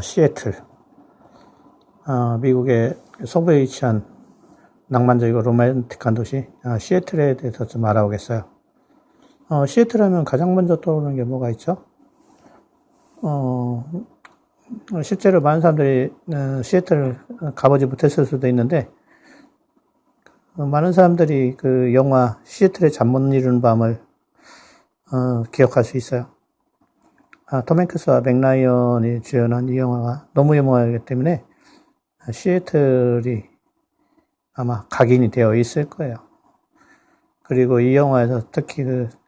시애틀. 미국의 서부에 위치한 낭만적이고 로맨틱한 도시, 시애틀에 대해서 좀 알아보겠어요. 시애틀 하면 가장 먼저 떠오르는 게 뭐가 있죠? 실제로 많은 사람들이 시애틀을 가보지 못했을 수도 있는데, 많은 사람들이 그 영화 시애틀의 잠 못 이루는 밤을 기억할 수 있어요. 톰 행크스와 맥 라이언이 주연한 이 영화가 너무 유명하기 때문에 시애틀이 아마 각인이 되어 있을 거예요. 그리고 이 영화에서 특히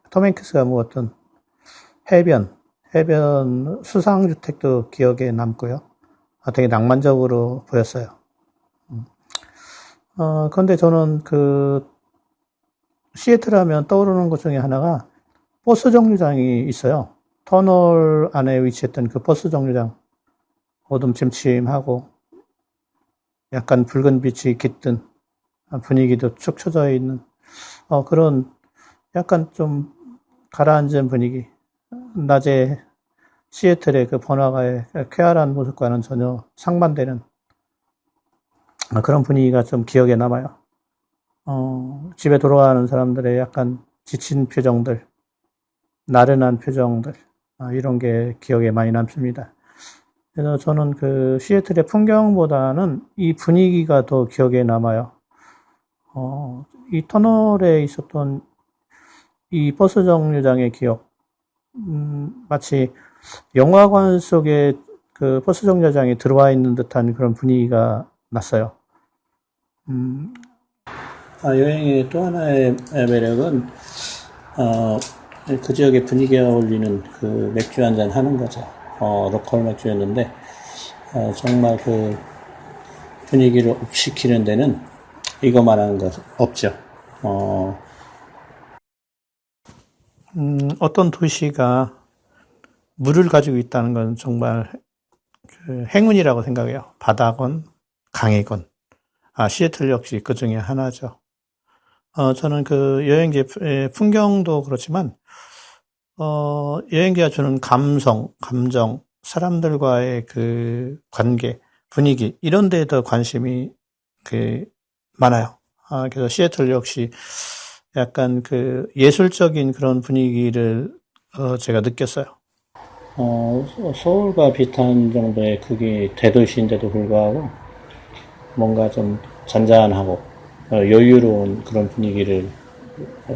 톰 행크스가 묵었던 해변 수상주택도 기억에 남고요. 되게 낭만적으로 보였어요. 그런데 저는 시애틀 하면 떠오르는 것 중에 하나가 버스 정류장이 있어요. 터널 안에 위치했던 그 버스 정류장. 어둠침침하고 약간 붉은 빛이 깃든 분위기도 축 처져 있는 그런 약간 좀 가라앉은 분위기. 낮에 시애틀의 그 번화가의 쾌활한 모습과는 전혀 상반되는 그런 분위기가 좀 기억에 남아요. 집에 돌아가는 사람들의 약간 지친 표정들, 나른한 표정들, 이런 게 기억에 많이 남습니다. 그래서 저는 그 시애틀의 풍경보다는 이 분위기가 더 기억에 남아요. 이 터널에 있었던 이 버스 정류장의 기억, 마치 영화관 속에 그 버스 정류장에 들어와 있는 듯한 그런 분위기가 났어요. 여행의 또 하나의 매력은 그 지역의 분위기에 어울리는 그 맥주 한잔 하는 거죠. 로컬 맥주였는데 정말 그 분위기를 업시키는 데는 이거만한 것 없죠. 어떤 도시가 물을 가지고 있다는 건 정말 그 행운이라고 생각해요. 바다건 강이건. 시애틀 역시 그 중에 하나죠. 저는 그 여행지의 풍경도 그렇지만 여행지가 주는 감정, 사람들과의 그 관계, 분위기, 이런 데에 더 관심이 많아요. 그래서 시애틀 역시 약간 그 예술적인 그런 분위기를 제가 느꼈어요. 서울과 비슷한 정도의 크기 대도시인데도 불구하고 뭔가 좀 잔잔하고 여유로운 그런 분위기를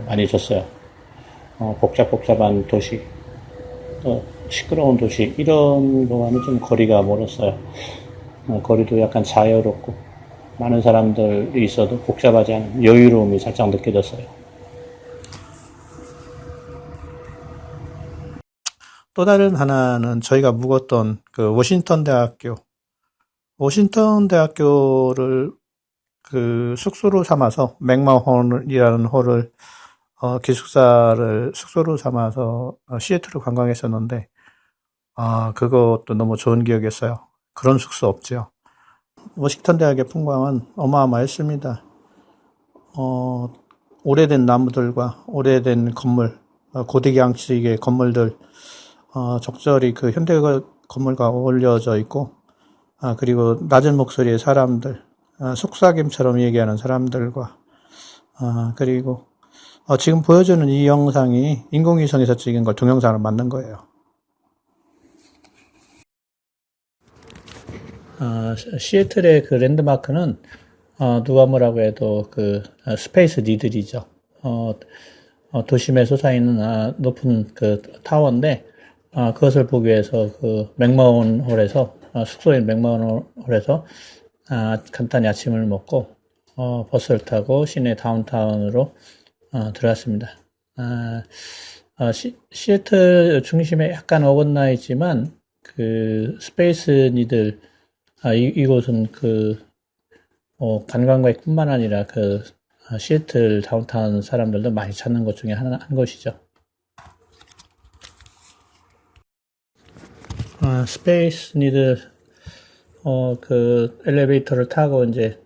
많이 줬어요. 복잡한 도시, 시끄러운 도시 이런 거와는 좀 거리가 멀었어요. 거리도 약간 자유롭고 많은 사람들이 있어도 복잡하지 않은 여유로움이 살짝 느껴졌어요. 또 다른 하나는 저희가 묵었던 그 워싱턴 대학교를 그 숙소로 삼아서 맥마혼이라는 홀을 기숙사를 숙소로 삼아서 시애틀을 관광했었는데 그것도 너무 좋은 기억이었어요. 그런 숙소 없죠. 워싱턴 대학의 풍광은 어마어마했습니다. 오래된 나무들과 오래된 건물, 고대기 양식의 건물들, 적절히 그 현대 건물과 어울려져 있고, 그리고 낮은 목소리의 사람들, 속삭임처럼 얘기하는 사람들과, 그리고 지금 보여주는 이 영상이 인공위성에서 찍은 걸 동영상으로 만든 거예요. 시애틀의 그 랜드마크는 누가 뭐라고 해도 그 스페이스 니들이죠. 도심에 솟아있는 높은 그 타워인데 그것을 보기 위해서 그 맥마운 홀에서 숙소인 맥마운 홀에서 간단히 아침을 먹고 버스를 타고 시내 다운타운으로 들어갔습니다. 시애틀 중심에 약간 어긋나 있지만 그 스페이스 니들 이곳은 그 관광객뿐만 아니라 그 시애틀 다운타운 사람들도 많이 찾는 것 중에 한 곳이죠. 스페이스 니들 그 엘리베이터를 타고 이제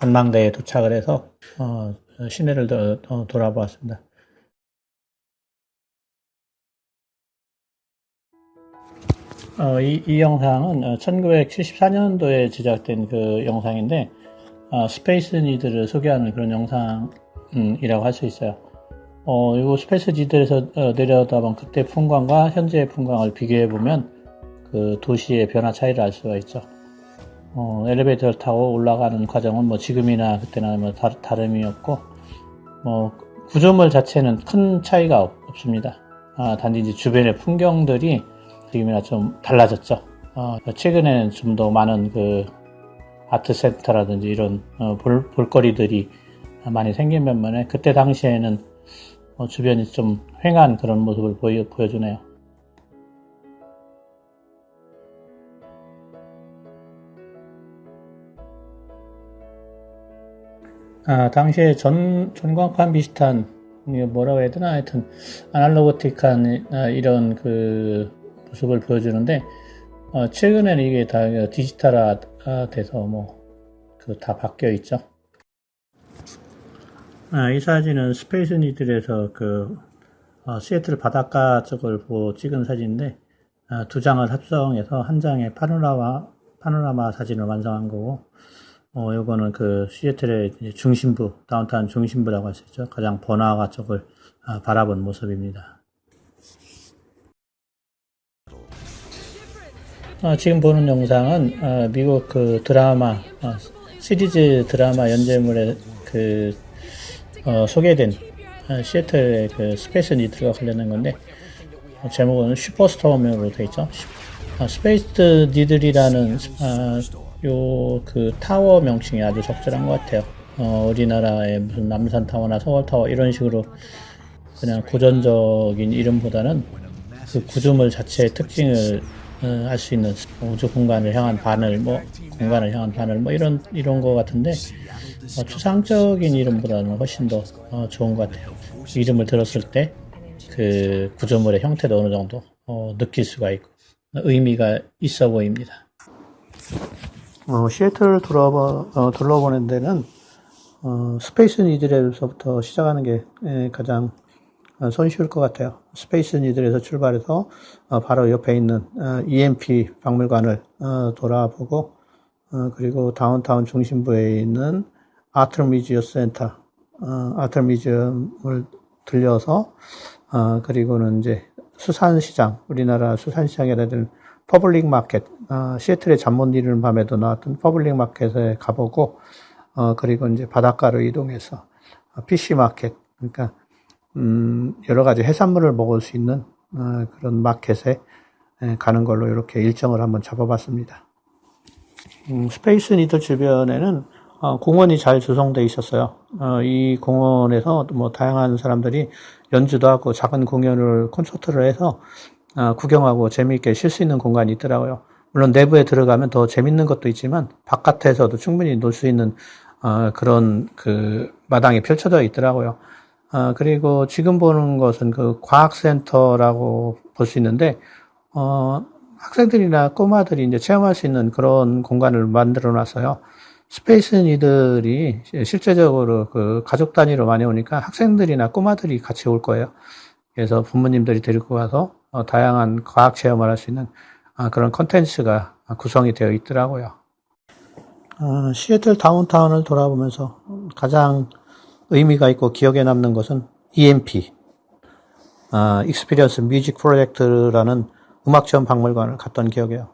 관망대에 도착을 해서 시내를 돌아보았습니다. 이 영상은 1974년도에 제작된 그 영상인데, 스페이스 니드를 소개하는 그런 영상이라고 할 수 있어요. 이 스페이스 니드에서 내려다본 그때 풍광과 현재의 풍광을 비교해보면 그 도시의 변화 차이를 알 수가 있죠. 엘리베이터를 타고 올라가는 과정은 뭐 지금이나 그때나 뭐 다름이 없고, 구조물 자체는 큰 차이가 없습니다. 단지 이제 주변의 풍경들이 지금이나 좀 달라졌죠. 최근에는 좀 더 많은 그 아트 센터라든지 이런 볼거리들이 많이 생긴 반면에 그때 당시에는 주변이 좀 휑한 그런 모습을 보여주네요. 당시에 전광판 비슷한, 이게 뭐라고 해야 되나, 하여튼, 아날로그틱한, 이런 그 모습을 보여주는데, 최근에는 이게 다 디지털화 돼서 다 바뀌어 있죠. 이 사진은 스페이스 니들에서 시애틀 바닷가 쪽을 보고 찍은 사진인데, 두 장을 합성해서 한 장의 파노라마 사진을 완성한 거고, 요거는 그 시애틀의 중심부, 다운타운 중심부라고 할 수 있죠. 가장 번화가 쪽을 바라본 모습입니다. 지금 보는 영상은 미국 그 드라마, 시리즈 드라마 연재물에 소개된 시애틀의 그 스페이스 니드와 관련된 건데, 제목은 슈퍼스톰으로 되어 있죠. 스페이스 니들이라는 그 타워 명칭이 아주 적절한 것 같아요. 우리나라의 무슨 남산타워나 서울타워 이런 식으로 그냥 고전적인 이름보다는 그 구조물 자체의 특징을 알 수 있는 우주 공간을 향한 바늘, 공간을 향한 바늘, 이런 거 같은데, 추상적인 이름보다는 훨씬 더 좋은 것 같아요. 이름을 들었을 때 그 구조물의 형태도 어느 정도 느낄 수가 있고 의미가 있어 보입니다. 시애틀을 둘러보는 데는 스페이스 니들에서부터 시작하는 게 가장 손쉬울 것 같아요. 스페이스 니들에서 출발해서 바로 옆에 있는 EMP 박물관을 돌아보고, 그리고 다운타운 중심부에 있는 아트미지엄 센터, 아트미지엄을 들려서, 그리고는 이제 수산시장, 우리나라 수산시장이라 되는 퍼블릭 마켓, 시애틀의 잠 못 이루는 밤에도 나왔던 퍼블릭 마켓에 가보고, 그리고 이제 바닷가로 이동해서 PC 마켓, 그러니까 여러 가지 해산물을 먹을 수 있는 그런 마켓에 가는 걸로 이렇게 일정을 한번 잡아봤습니다. 스페이스 니들 주변에는 공원이 잘 조성되어 있었어요. 이 공원에서 다양한 사람들이 연주도 하고 작은 공연을 콘서트를 해서 구경하고 재미있게 쉴 수 있는 공간이 있더라고요. 물론 내부에 들어가면 더 재밌는 것도 있지만 바깥에서도 충분히 놀 수 있는 그런 그 마당이 펼쳐져 있더라고요. 그리고 지금 보는 것은 그 과학센터라고 볼 수 있는데, 학생들이나 꼬마들이 이제 체험할 수 있는 그런 공간을 만들어 놨어요. 스페이스 니들이 실제적으로 그 가족 단위로 많이 오니까 학생들이나 꼬마들이 같이 올 거예요. 그래서 부모님들이 데리고 가서 다양한 과학 체험을 할 수 있는 그런 컨텐츠가 구성이 되어 있더라고요. 시애틀 다운타운을 돌아보면서 가장 의미가 있고 기억에 남는 것은 EMP, 익스피리언스 뮤직 프로젝트라는 음악체험 박물관을 갔던 기억이에요.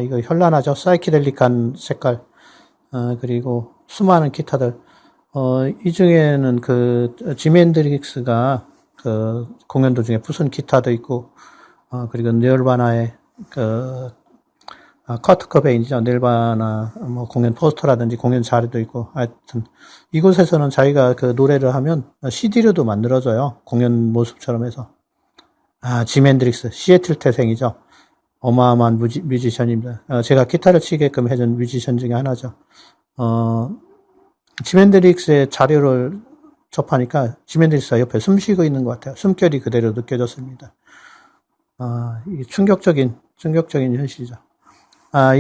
이거 현란하죠. 사이키델릭한 색깔, 그리고 수많은 기타들. 이 중에는 그 지미 헨드릭스가 그 공연 도중에 부순 기타도 있고, 그리고 닐바나의 커트 커베인이죠. 닐바나 공연 포스터라든지 공연 자료도 있고, 하여튼 이곳에서는 자기가 그 노래를 하면 CD로도 만들어져요. 공연 모습처럼 해서. 지미 헨드릭스 시애틀 태생이죠. 어마어마한 뮤지션입니다. 제가 기타를 치게끔 해준 뮤지션 중에 하나죠. 지미 헨드릭스의 자료를 접하니까 지미 헨드릭스가 옆에 숨 쉬고 있는 것 같아요. 숨결이 그대로 느껴졌습니다. 이 충격적인 현실이죠.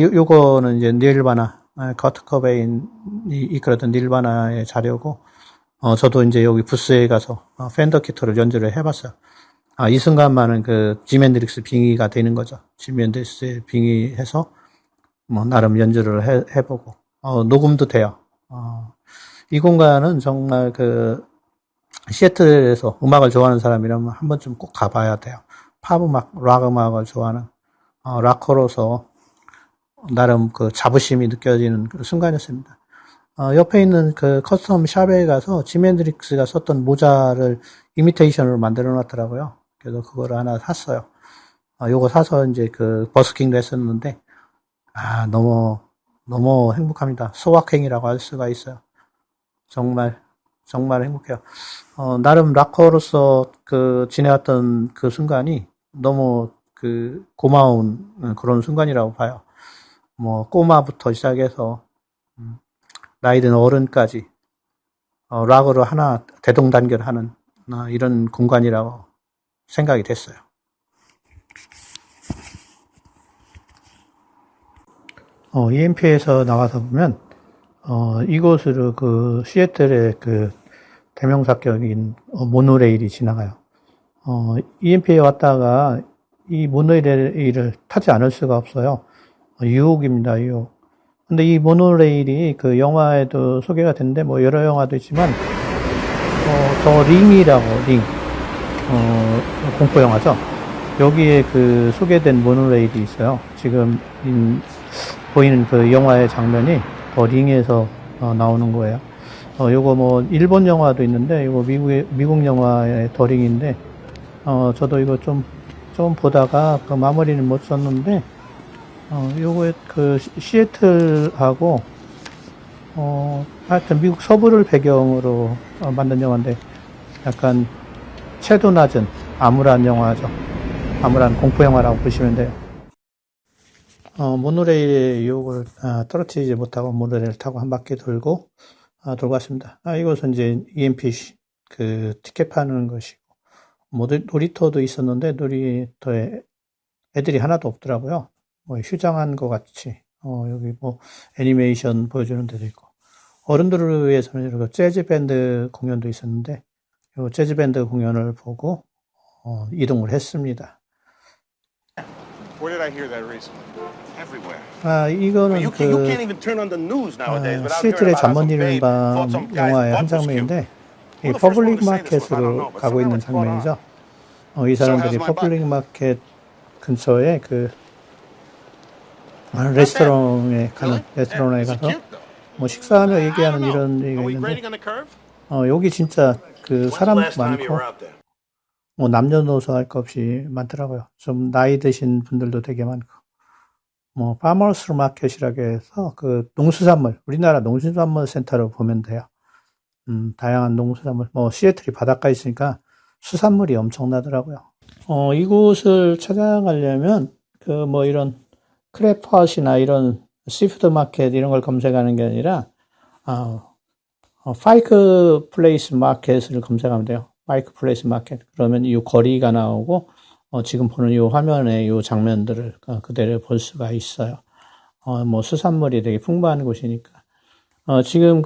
요거는 이제 닐바나, 커트 커베인이 이끌었던 닐바나의 자료고, 저도 이제 여기 부스에 가서 팬더 기타를 연주를 해봤어요. 이 순간만은 그 지미 앤드릭스 빙의가 되는 거죠. 지미 앤드릭스의 빙의해서 뭐 나름 연주를 해보고 녹음도 돼요. 이 공간은 정말 그 시애틀에서 음악을 좋아하는 사람이라면 한 번쯤 꼭 가봐야 돼요. 팝 음악, 락 음악을 좋아하는 락커로서 나름 그 자부심이 느껴지는 그 순간이었습니다. 옆에 있는 그 커스텀 샵에 가서 지미 앤드릭스가 썼던 모자를 이미테이션으로 만들어 놨더라고요. 그래서 그거를 하나 샀어요. 요거 사서 이제 그 버스킹도 했었는데, 너무 행복합니다. 소확행이라고 할 수가 있어요. 정말 행복해요. 나름 락커로서 그 지내왔던 그 순간이 너무 그 고마운 그런 순간이라고 봐요. 뭐 꼬마부터 시작해서 나이 든 어른까지 락으로 하나 대동단결하는 이런 공간이라고 생각이 됐어요. EMP에서 나와서 보면 이곳으로 그 시애틀의 그 대명사격인 모노레일이 지나가요. EMP에 왔다가 이 모노레일을 타지 않을 수가 없어요. 유혹입니다, 유혹. 근데 이 모노레일이 그 영화에도 소개가 됐는데, 뭐 여러 영화도 있지만, 더 링이라고, 링. 공포영화죠. 여기에 그 소개된 모노레일이 있어요. 지금, 보이는 그 영화의 장면이 더 링에서 나오는 거예요. 요거 뭐, 일본 영화도 있는데, 요거 미국 영화의 더 링인데, 저도 이거 좀 보다가 그 마무리는 못 썼는데, 요거 그 시애틀하고 하여튼 미국 서부를 배경으로 만든 영화인데 약간 채도 낮은 암울한 영화죠. 암울한 공포 영화라고 보시면 돼요. 모노레일의 유혹을 떨어뜨리지 못하고 모노레일을 타고 한 바퀴 돌고 돌고 왔습니다. 이곳은 이제 EMP 그 티켓 파는 것이고 놀이터도 있었는데 놀이터에 애들이 하나도 없더라고요. 뭐 휴장한 것 같이 여기 뭐 애니메이션 보여주는 데도 있고 어른들을 위해서는 이렇게 재즈 밴드 공연도 있었는데 이 재즈 밴드 공연을 보고 이동을 했습니다. Where did I hear that recently? Everywhere. 이거는 그 시애틀의 잠 못 이루는 밤 영화의 한 장면인데 이 퍼블릭 마켓으로 가고 있는 장면이죠. 이 사람들이 퍼블릭 마켓 근처에 그 레스토랑에 가서 뭐 식사하며 얘기하는 이런 얘기가 있는데 여기 진짜 그 사람도 많고 뭐 남녀노소 할 것 없이 많더라고요. 좀 나이 드신 분들도 되게 많고 뭐 파머스 마켓이라고 해서 그 농수산물 우리나라 농수산물 센터로 보면 돼요. 다양한 농수산물 뭐 시애틀이 바닷가에 있으니까 수산물이 엄청나더라고요. 이곳을 찾아가려면 그 뭐 이런 크랩홑이나 이런 시푸드 마켓 이런 걸 검색하는 게 아니라 파이크 플레이스 마켓을 검색하면 돼요. 파이크 플레이스 마켓. 그러면 이 거리가 나오고 지금 보는 이 화면에 이 장면들을 그대로 볼 수가 있어요. 뭐 수산물이 되게 풍부한 곳이니까. 지금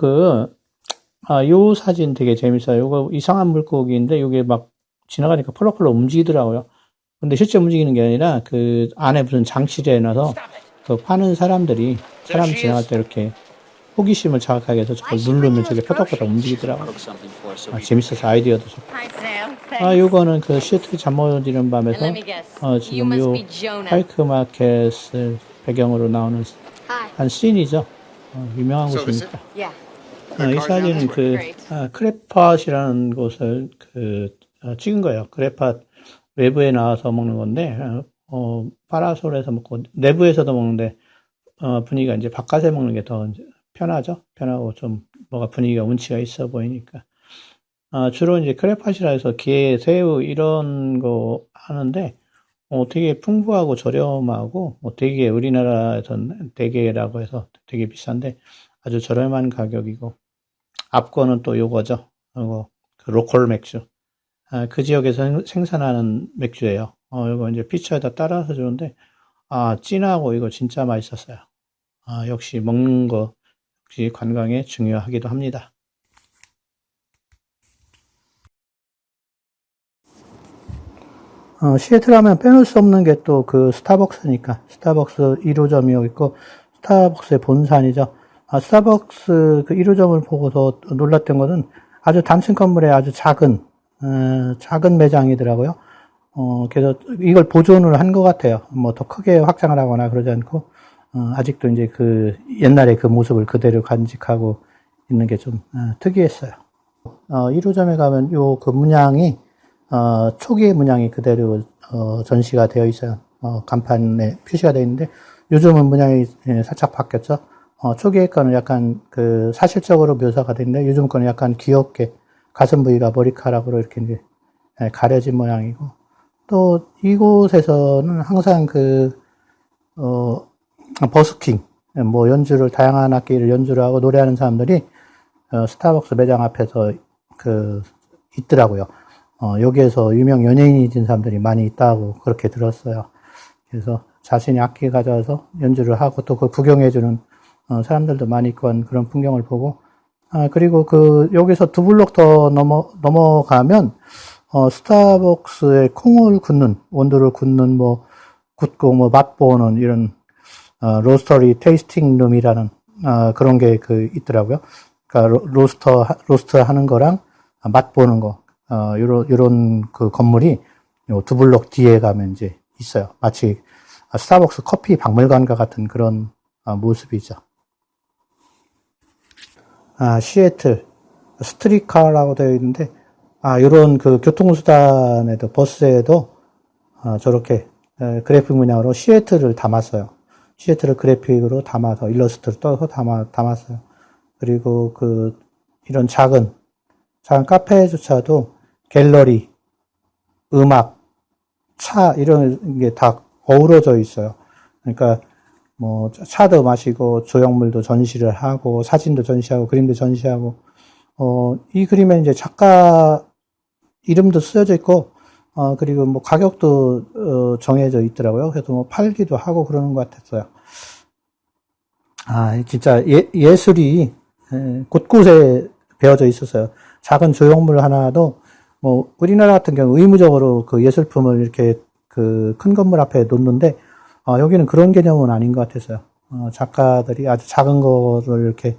요 사진 되게 재밌어요. 요거 이상한 물고기인데 요게 막 지나가니까 펄럭펄럭 움직이더라고요. 근데 실제 움직이는 게 아니라 그 안에 무슨 장치를 해놔서 그 파는 사람들이 사람 지나갈 때 이렇게 호기심을 자극하게 해서 저걸 누르면 저게 포덕포덕 움직이더라고요. 재밌어서 아이디어도 좋고. 요거는 그 시애틀 잠 못 이루는 밤에서 지금 요 파이크 마켓을 배경으로 나오는 한 씬이죠. 유명한 곳이니까. 이 사진은 그 크레팟이라는 곳을 찍은 거예요. 크레팟 외부에 나와서 먹는 건데 파라솔에서 먹고 내부에서도 먹는데 분위기가 이제 바깥에 먹는 게 더 편하죠. 편하고 좀 뭐가 분위기가 운치가 있어 보이니까. 주로 이제 크레팟이라 해서 게, 새우 이런 거 하는데 되게 풍부하고 저렴하고 되게 우리나라에서는 대게라고 해서 되게 비싼데 아주 저렴한 가격이고 앞거는 또 요거죠. 그 로컬 맥주. 그 지역에서 생산하는 맥주예요. 이거 이제 피처에다 따라서 주는데 진하고 이거 진짜 맛있었어요. 역시 먹는 거 역시 관광에 중요하기도 합니다. 시애틀 하면 빼놓을 수 없는 게 또 그 스타벅스니까. 스타벅스 1호점이 있고, 스타벅스의 본산이죠. 스타벅스 그 1호점을 보고서 놀랐던 것은 아주 단층 건물에 아주 작은 매장이더라고요. 그래서 이걸 보존을 한 것 같아요. 뭐 더 크게 확장을 하거나 그러지 않고, 아직도 이제 그 옛날의 그 모습을 그대로 간직하고 있는 게 좀 특이했어요. 1호점에 가면 요 그 문양이 초기의 문양이 그대로 전시가 되어 있어요. 간판에 표시가 되어 있는데 요즘은 문양이 살짝 바뀌었죠. 초기의 거는 약간 그 사실적으로 묘사가 되는데 요즘 거는 약간 귀엽게 가슴 부위가 머리카락으로 이렇게 이제 가려진 모양이고, 또 이곳에서는 항상 버스킹, 뭐 연주를, 다양한 악기를 연주를 하고 노래하는 사람들이 스타벅스 매장 앞에서 있더라고요. 여기에서 유명 연예인이 된 사람들이 많이 있다고 그렇게 들었어요. 그래서 자신이 악기 가져와서 연주를 하고 또 그걸 구경해주는 사람들도 많이 있고 한 그런 풍경을 보고, 그리고 여기서 두 블록 더 넘어가면, 스타벅스의 콩을 굽는, 원두를 굽는, 굽고 맛보는 이런, 로스터리 테이스팅 룸이라는, 그런 게 있더라고요. 그러니까 로스터 하는 거랑 맛보는 거, 요런 그 건물이 요 두 블록 뒤에 가면 이제 있어요. 마치 스타벅스 커피 박물관과 같은 그런 모습이죠. 시애틀 스트리트카라고 되어 있는데, 요런 그 교통수단에도, 버스에도 저렇게 그래픽 문양으로 시애틀을 담았어요. 시애틀을 그래픽으로 담아서 일러스트를 떠서 담았어요. 그리고 이런 작은 카페조차도 갤러리, 음악, 차 이런 게 다 어우러져 있어요. 그러니까 뭐 차도 마시고 조형물도 전시를 하고 사진도 전시하고 그림도 전시하고, 이 그림에 이제 작가 이름도 쓰여져 있고, 그리고 뭐 가격도 정해져 있더라고요. 그래서 뭐 팔기도 하고 그러는 것 같았어요. 진짜 예술이 곳곳에 배어져 있었어요. 작은 조형물 하나도 뭐 우리나라 같은 경우 의무적으로 그 예술품을 이렇게 큰 건물 앞에 놓는데, 여기는 그런 개념은 아닌 것 같았어요. 작가들이 아주 작은 거를 이렇게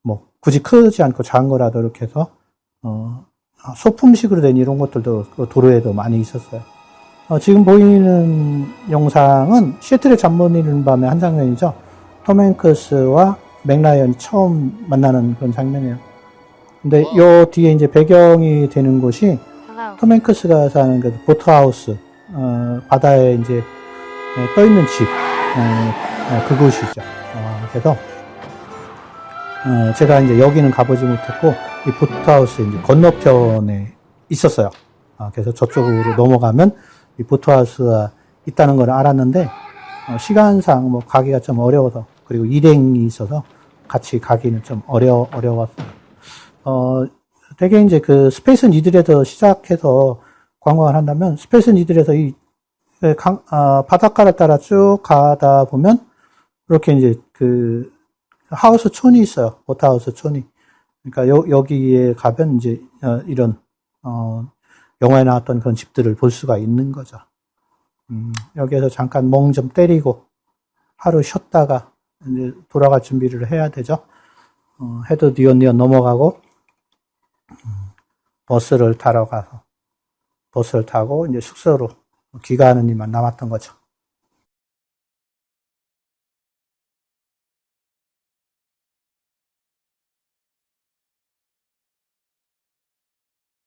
뭐 굳이 크지 않고 작은 거라도 이렇게 해서 소품식으로 된 이런 것들도 도로에도 많이 있었어요. 지금 보이는 영상은 시애틀의 잠 못 이루는 밤의 한 장면이죠. 톰 행크스와 맥 라이언이 처음 만나는 그런 장면이에요. 근데 요 뒤에 이제 배경이 되는 곳이 톰 행크스가 사는 그 보트하우스, 바다에 이제 떠 있는 집, 그곳이죠. 그래서 제가 이제 여기는 가보지 못했고 이 보트하우스 이제 건너편에 있었어요. 그래서 저쪽으로 넘어가면 이 보트하우스가 있다는 걸 알았는데, 시간상 뭐 가기가 좀 어려워서, 그리고 일행이 있어서 같이 가기는 좀 어려웠어요. 되게 이제 스페이스 니들에서 시작해서 관광을 한다면, 스페이스 니들에서 바닷가를 따라 쭉 가다 보면, 이렇게 이제 하우스 촌이 있어요. 보트하우스 촌이. 그러니까 여기에 가면 이제, 이런, 영화에 나왔던 그런 집들을 볼 수가 있는 거죠. 여기에서 잠깐 멍 좀 때리고, 하루 쉬었다가, 이제 돌아갈 준비를 해야 되죠. 해도 니언니언 넘어가고, 버스를 타고 이제 숙소로 귀가하는 일만 남았던 거죠.